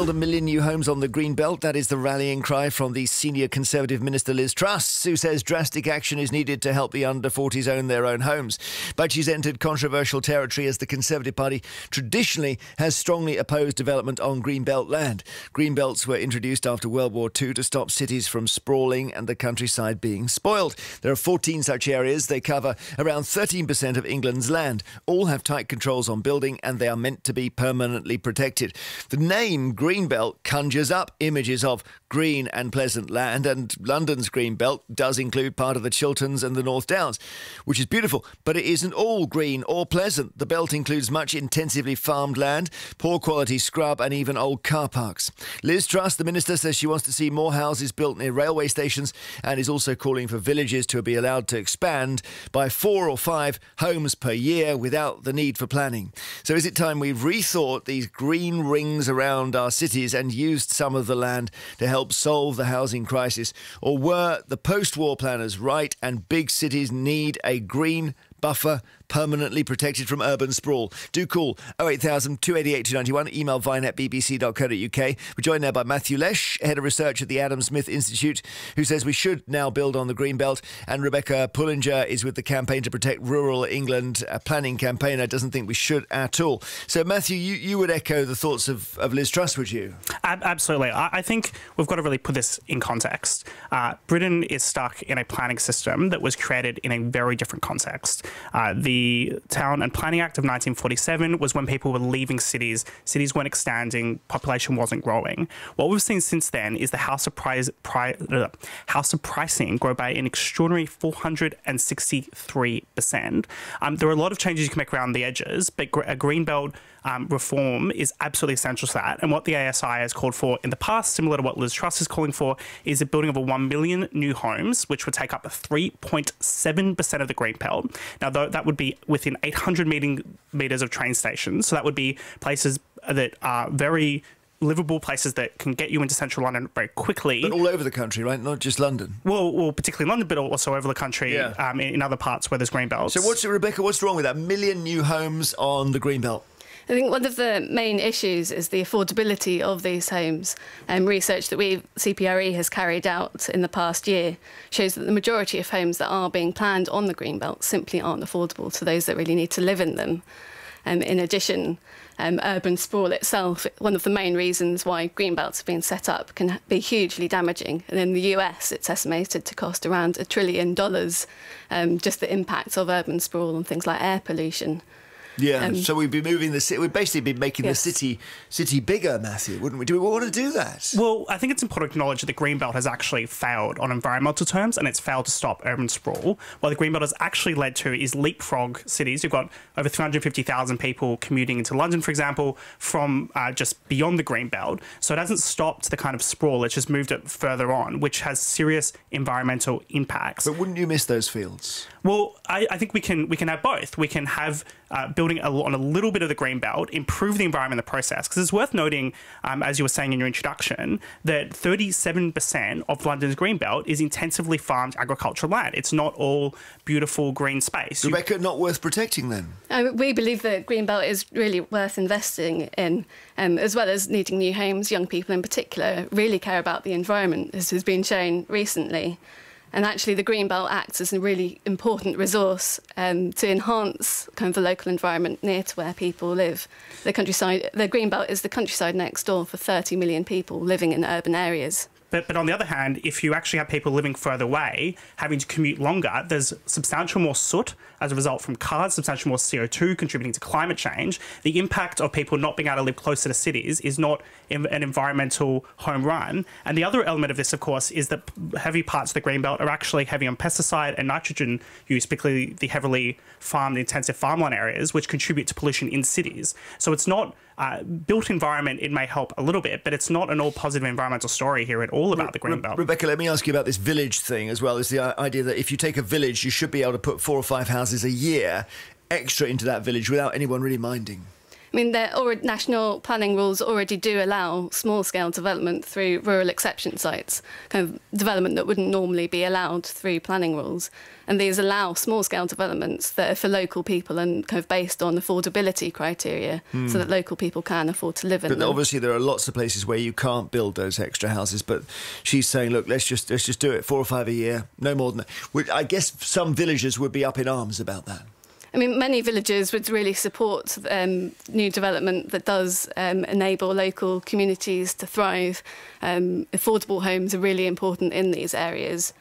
build 1 million new homes on the green belt. That is the rallying cry from the senior Conservative Minister Liz Truss, who says drastic action is needed to help the under-40s own their own homes. But she's entered controversial territory as the Conservative Party traditionally has strongly opposed development on green belt land. Green belts were introduced after World War II to stop cities from sprawling and the countryside being spoiled. There are 14 such areas. They cover around 13% of England's land. All have tight controls on building and they are meant to be permanently protected. The name Greenbelt conjures up images of green and pleasant land, and London's Greenbelt does include part of the Chilterns and the North Downs, which is beautiful, but it isn't all green or pleasant. The belt includes much intensively farmed land, poor quality scrub and even old car parks. Liz Truss, the minister, says she wants to see more houses built near railway stations and is also calling for villages to be allowed to expand by 4 or 5 homes per year without the need for planning. So is it time we've rethought these green rings around our cities and used some of the land to help solve the housing crisis? Or were the post-war planners right and big cities need a green buffer permanently protected from urban sprawl? Do call 08000 288 291, email vine@bbc.co.uk. We're joined now by Matthew Lesh, Head of Research at the Adam Smith Institute, who says we should now build on the green belt, and Rebecca Pullinger is with the Campaign to Protect Rural England, a planning campaigner, doesn't think we should at all. So Matthew, you would echo the thoughts of Liz Truss, would you? Absolutely. I think we've got to really put this in context. Britain is stuck in a planning system that was created in a very different context. The Town and Planning Act of 1947 was when people were leaving cities. Cities weren't expanding, population wasn't growing. What we've seen since then is the house of pricing grow by an extraordinary 463%. There are a lot of changes you can make around the edges, but a greenbelt reform is absolutely essential to that. And what the ASI has called for in the past, similar to what Liz Truss is calling for, is the building of 1 million new homes, which would take up 3.7% of the green belt. Now, that would be within 800 metres of train stations. So that would be places that are very livable, places that can get you into central London very quickly. But all over the country, right? Not just London. Well, particularly London, but also over the country, in other parts where there's green belts. So Rebecca, what's wrong with that? 1 million new homes on the green belt? I think one of the main issues is the affordability of these homes. Research that CPRE has carried out in the past year shows that the majority of homes that are being planned on the greenbelt simply aren't affordable to those that really need to live in them. In addition, urban sprawl itself, one of the main reasons why greenbelts have been set up, can be hugely damaging. And in the US, it's estimated to cost around $1 trillion, just the impacts of urban sprawl on things like air pollution. Yeah, so we'd be moving the city. We'd basically be making the city bigger, Matthew, wouldn't we? Do we want to do that? Well, I think it's important to acknowledge that the Greenbelt has actually failed on environmental terms, and it's failed to stop urban sprawl. What the Greenbelt has actually led to is leapfrog cities. You've got over 350,000 people commuting into London, for example, from just beyond the Greenbelt. So it hasn't stopped the kind of sprawl. It's just moved it further on, which has serious environmental impacts. But wouldn't you miss those fields? Well, I think we can have both. We can have building on a little bit of the green belt, improve the environment in the process. Because it's worth noting, as you were saying in your introduction, that 37% of London's green belt is intensively farmed agricultural land. It's not all beautiful green space. Rebecca, not worth protecting then? We believe that green belt is really worth investing in, as well as needing new homes. Young people in particular really care about the environment, as has been shown recently. And actually, the Greenbelt acts as a really important resource to enhance kind of the local environment near to where people live. The Greenbelt is the countryside next door for 30 million people living in urban areas. But on the other hand, if you actually have people living further away, having to commute longer, there's substantial more soot as a result from cars, substantial more CO2 contributing to climate change. The impact of people not being able to live closer to cities is not an environmental home run. And the other element of this, of course, is that heavy parts of the Greenbelt are actually heavy on pesticide and nitrogen use, particularly the heavily farmed, intensive farmland areas, which contribute to pollution in cities. So it's not built environment. It may help a little bit, but it's not an all positive environmental story here at all about the Greenbelt. Rebecca, let me ask you about this village thing as well. Is the idea that if you take a village, you should be able to put 4 or 5 houses a year extra into that village without anyone really minding? I mean, national planning rules already do allow small-scale development through rural exception sites, kind of development that wouldn't normally be allowed through planning rules. And these allow small-scale developments that are for local people and kind of based on affordability criteria, so that local people can afford to live in them. But obviously there are lots of places where you can't build those extra houses. But she's saying, look, let's just do it, 4 or 5 a year, no more than that. I guess some villagers would be up in arms about that. I mean, many villagers would really support new development that does enable local communities to thrive. Affordable homes are really important in these areas,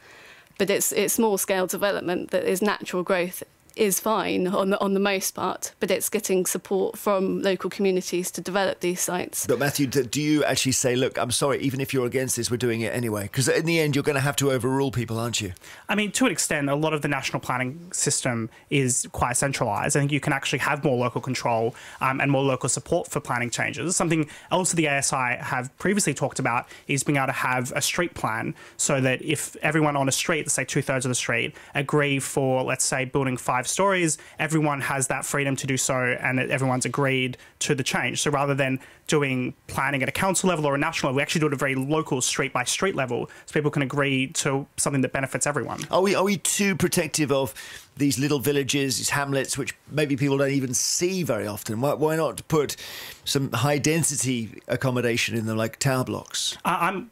but it's small-scale development that is natural growth is fine on the most part, but it's getting support from local communities to develop these sites. But Matthew, do you actually say, look, I'm sorry, even if you're against this, we're doing it anyway? Because in the end, you're going to have to overrule people, aren't you? I mean, to an extent, a lot of the national planning system is quite centralised. I think you can actually have more local control and more local support for planning changes. Something else that the ASI have previously talked about is being able to have a street plan so that if everyone on a street, let's say 2/3 of the street, agree for, let's say, building 5 stories, everyone has that freedom to do so and everyone's agreed to the change. So rather than doing planning at a council level or a national level, we actually do it at a very local street by street level so people can agree to something that benefits everyone. Are we too protective of these little villages, these hamlets, which maybe people don't even see very often? Why not put some high density accommodation in them, like tower blocks? I'm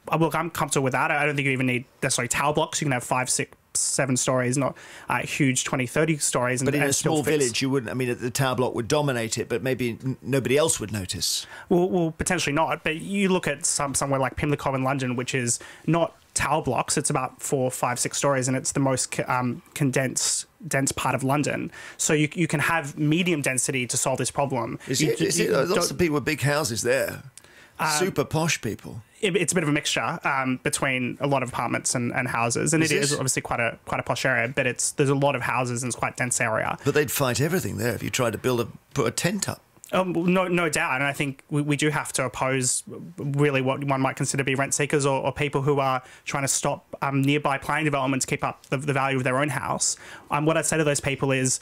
comfortable with that. I don't think you even need necessarily tower blocks. You can have 5, 6, 7 stories, not huge 20, 30 stories. But in a small village, you wouldn't. I mean, the tower block would dominate it, but maybe nobody else would notice. Well, potentially not. But you look at somewhere like Pimlico in London, which is not tower blocks. It's about 4, 5, 6 stories, and it's the most dense part of London. So you can have medium density to solve this problem. Lots of people with big houses there. Super posh people. It's a bit of a mixture between a lot of apartments and houses, and it is obviously quite a posh area. But there's a lot of houses and it's quite a dense area. But they'd fight everything there if you tried to put a tent up. No doubt, and I think we do have to oppose really what one might consider to be rent seekers or people who are trying to stop nearby planning development to keep up the value of their own house. What I'd say to those people is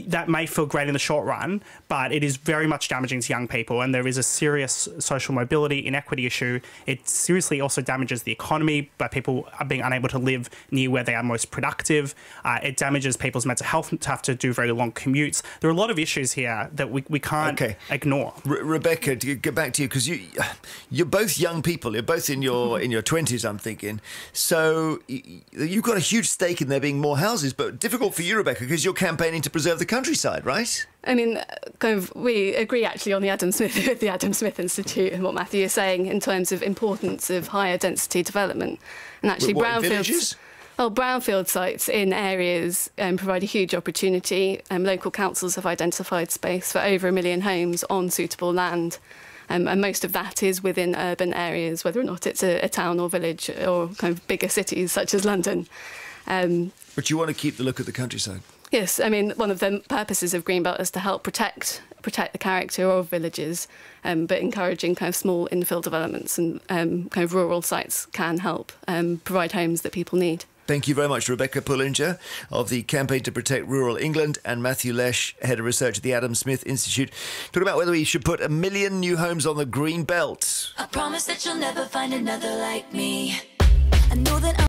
that may feel great in the short run, but it is very much damaging to young people, and there is a serious social mobility inequity issue. It seriously also damages the economy by people being unable to live near where they are most productive. It damages people's mental health to have to do very long commutes. There are a lot of issues here that we can't ignore. Rebecca, to get back to you, because you're both young people. You're both in your 20s, I'm thinking. So you've got a huge stake in there being more houses, but difficult for you, Rebecca, because you're campaigning to preserve the countryside, right? I mean, we agree actually on the Adam Smith Institute and what Matthew is saying in terms of importance of higher density development. And actually, brownfield sites in areas provide a huge opportunity. Local councils have identified space for over 1 million homes on suitable land. And most of that is within urban areas, whether or not it's a town or village or kind of bigger cities such as London. But you want to keep the look of the countryside? Yes, I mean, one of the purposes of Greenbelt is to help protect the character of villages, but encouraging kind of small infill developments and kind of rural sites can help provide homes that people need. Thank you very much, Rebecca Pullinger of the Campaign to Protect Rural England, and Matthew Lesh, Head of Research at the Adam Smith Institute, talking about whether we should put 1 million new homes on the Green Belt. I promise that you'll never find another like me. I know that